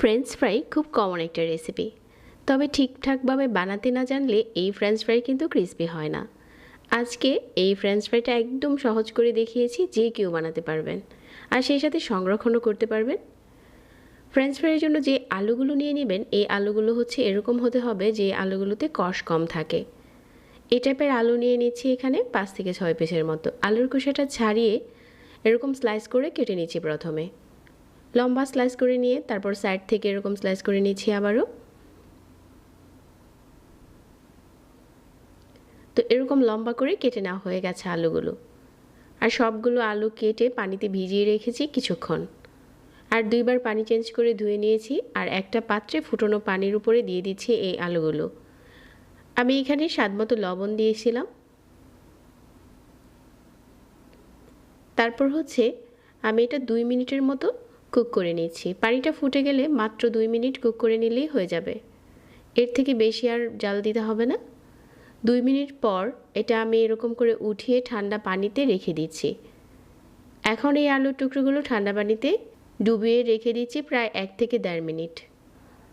French fry খুব common একটা recipe, তবে ঠিকঠাকভাবে বানাতে না জানলে এই ফ্রেঞ্চ ফ্রাই কিন্তু ক্রিস্পি হয় না। আজকে এই ফ্রেঞ্চ ফ্রাইটা একদম সহজ করে দেখিয়েছি, যে কেউ বানাতে পারবেন আর সেই সাথে সংরক্ষণও করতে পারবেন। ফ্রেঞ্চ ফ্রাইয়ের জন্য যে আলুগুলো নিয়ে নেবেন, এই আলুগুলো হচ্ছে এরকম হতে হবে যে আলুগুলোতে কষ কম থাকে। এই টাইপের আলু নিয়ে নিচ্ছি এখানে 5 থেকে 6 পিসের মতো। আলুর খোসাটা ছাড়িয়ে এরকম স্লাইস করে কেটে নিচ্ছি। প্রথমে লম্বা স্লাইস করে নিয়ে তারপর সাইড থেকে এরকম স্লাইস করে নিচ্ছি আবারও। তো এরকম লম্বা করে কেটে নেওয়া হয়ে গেছে আলুগুলো। আর সবগুলো আলু কেটে পানিতে ভিজিয়ে রেখেছি কিছুক্ষণ। আর 2 বার পানি চেঞ্জ করে ধুয়ে নিয়েছি। আর একটা পাত্রে ফুটনো পানির উপরে দিয়ে দিচ্ছি এই আলুগুলো। আমি এখানে স্বাদমতো লবণ দিয়েছিলাম। তারপর হচ্ছে আমি এটা 2 মিনিটের মতো কুক করে নিচ্ছি। পানিটা ফুটে গেলে মাত্র 2 মিনিট কুক করে নিলেই হয়ে যাবে, এর থেকে বেশি আর জাল দিতে হবে না। 2 মিনিট পর এটা আমি এরকম করে উঠিয়ে ঠান্ডা পানিতে রেখে দিচ্ছি। এখন এই আলুর টুকরোগুলো ঠান্ডা পানিতে ডুবিয়ে রেখে দিচ্ছি প্রায় 1 থেকে 1.5 মিনিট।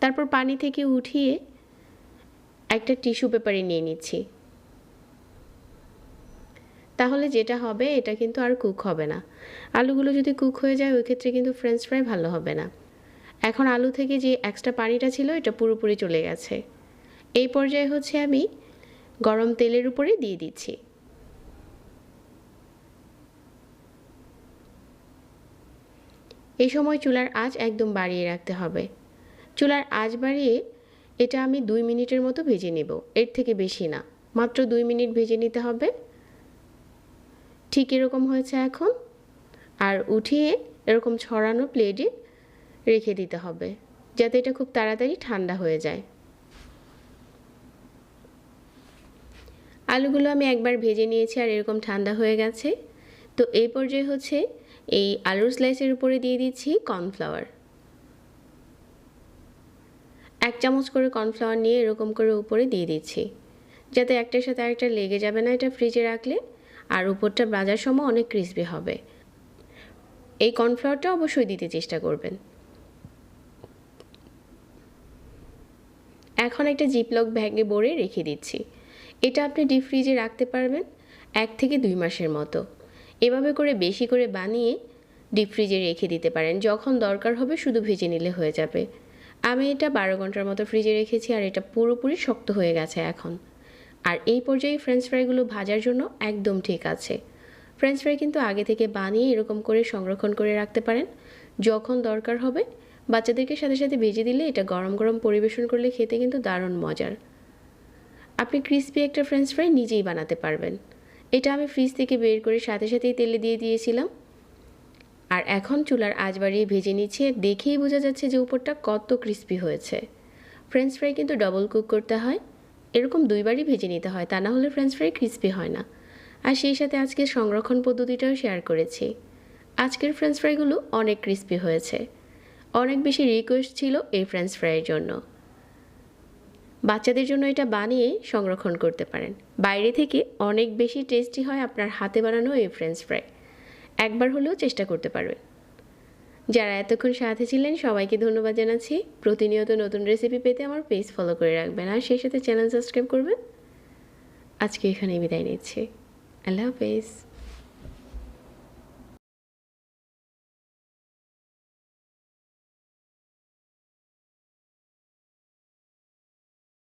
তারপর পানি থেকে উঠিয়ে একটা টিস্যু পেপারে নিয়ে নিচ্ছি। তাহলে যেটা হবে, এটা কিন্তু আর কুক হবে না। আলুগুলো যদি কুক হয়ে যায় ওই ক্ষেত্রে কিন্তু ফ্রেঞ্চ ফ্রাই ভালো হবে না। এখন আলু থেকে যে এক্সট্রা পানিটা ছিল এটা পুরোপুরি চলে গেছে। এই পর্যায়ে হচ্ছে আমি গরম তেলের উপরে দিয়ে দিচ্ছি। এই সময় চুলার আঁচ একদম বাড়িয়ে রাখতে হবে। চুলার আঁচ বাড়িয়ে এটা আমি 2 মিনিটের মতো ভেজে নেব, এর থেকে বেশি না। মাত্র 2 মিনিট ভেজে নিতে হবে। ঠিক এরকম হয়েছে এখন। আর উঠিয়ে এরকম ছড়ানো প্লেটে রেখে দিতে হবে, যাতে এটা খুব তাড়াতাড়ি ঠান্ডা হয়ে যায়। আলুগুলো আমি একবার ভেজে নিয়েছি আর এরকম ঠান্ডা হয়ে গেছে। তো এই পর্যায়ে হচ্ছে এই আলুর স্লাইসের উপরে দিয়ে দিচ্ছি কর্নফ্লাওয়ার। 1 চামচ করে কর্নফ্লাওয়ার নিয়ে এরকম করে উপরে দিয়ে দিচ্ছি, যাতে একটার সাথে আরেকটা লেগে যাবে না এটা ফ্রিজে রাখলে। আর উপরটা ভাজার সময় অনেক ক্রিসপি হবে। এই কর্নফ্লাওয়ারটা অবশ্যই দিতে চেষ্টা করবেন। এখন একটা জিপলক ব্যাগে ভরে রেখে দিচ্ছি। এটা আপনি ডিপ ফ্রিজে রাখতে পারবেন 1 থেকে 2 মাসের মতো। এভাবে করে বেশি করে বানিয়ে ডিপ ফ্রিজে রেখে দিতে পারেন, যখন দরকার হবে শুধু ভেজে নিলে হয়ে যাবে। আমি এটা 12 ঘন্টার মতো ফ্রিজে রেখেছি আর এটা পুরোপুরি শক্ত হয়ে গেছে এখন। আর এই পর্যায়ে ফ্রেঞ্চ ফ্রাইগুলো ভাজার জন্য একদম ঠিক আছে। ফ্রেঞ্চ ফ্রাই কিন্তু আগে থেকে বানিয়ে এরকম করে সংরক্ষণ করে রাখতে পারেন, যখন দরকার হবে বাচ্চাদেরকে সাথে সাথে ভেজে দিলে এটা গরম গরম পরিবেশন করলে খেতে কিন্তু দারুণ মজার। আপনি ক্রিসপি একটা ফ্রেঞ্চ ফ্রাই নিজেই বানাতে পারবেন। এটা আমি ফ্রিজ থেকে বের করে সাথে সাথেই তেলে দিয়ে দিয়েছিলাম। আর এখন চুলার আঁচ বাড়িয়ে ভেজে নিচ্ছি। দেখেই বোঝা যাচ্ছে যে উপরটা কত ক্রিসপি হয়েছে। ফ্রেঞ্চ ফ্রাই কিন্তু ডবল কুক করতে হয়, এরকম 2 বারই ভেজে নিতে হয়, তা না হলে ফ্রেঞ্চ ফ্রাই ক্রিসপি হয় না। আর সেই সাথে আজকে সংরক্ষণ পদ্ধতিটাও শেয়ার করেছি। আজকের ফ্রেঞ্চ ফ্রাইগুলো অনেক ক্রিসপি হয়েছে। অনেক বেশি রিকোয়েস্ট ছিল এই ফ্রেঞ্চ ফ্রাইয়ের জন্য। বাচ্চাদের জন্য এটা বানিয়ে সংরক্ষণ করতে পারেন। বাইরে থেকে অনেক বেশি টেস্টি হয় আপনার হাতে বানানো এই ফ্রেঞ্চ ফ্রাই। একবার হলেও চেষ্টা করতে পারবেন। যারা এতক্ষণ সাথে ছিলেন সবাইকে ধন্যবাদ জানাচ্ছি। প্রতিনিয়ত নতুন রেসিপি পেতে আমার পেজ ফলো করে রাখবেন আর সেই সাথে চ্যানেল সাবস্ক্রাইব করবেন। আজকে এখানেই বিদায় নিচ্ছি। আল্লাহ হাফেজ।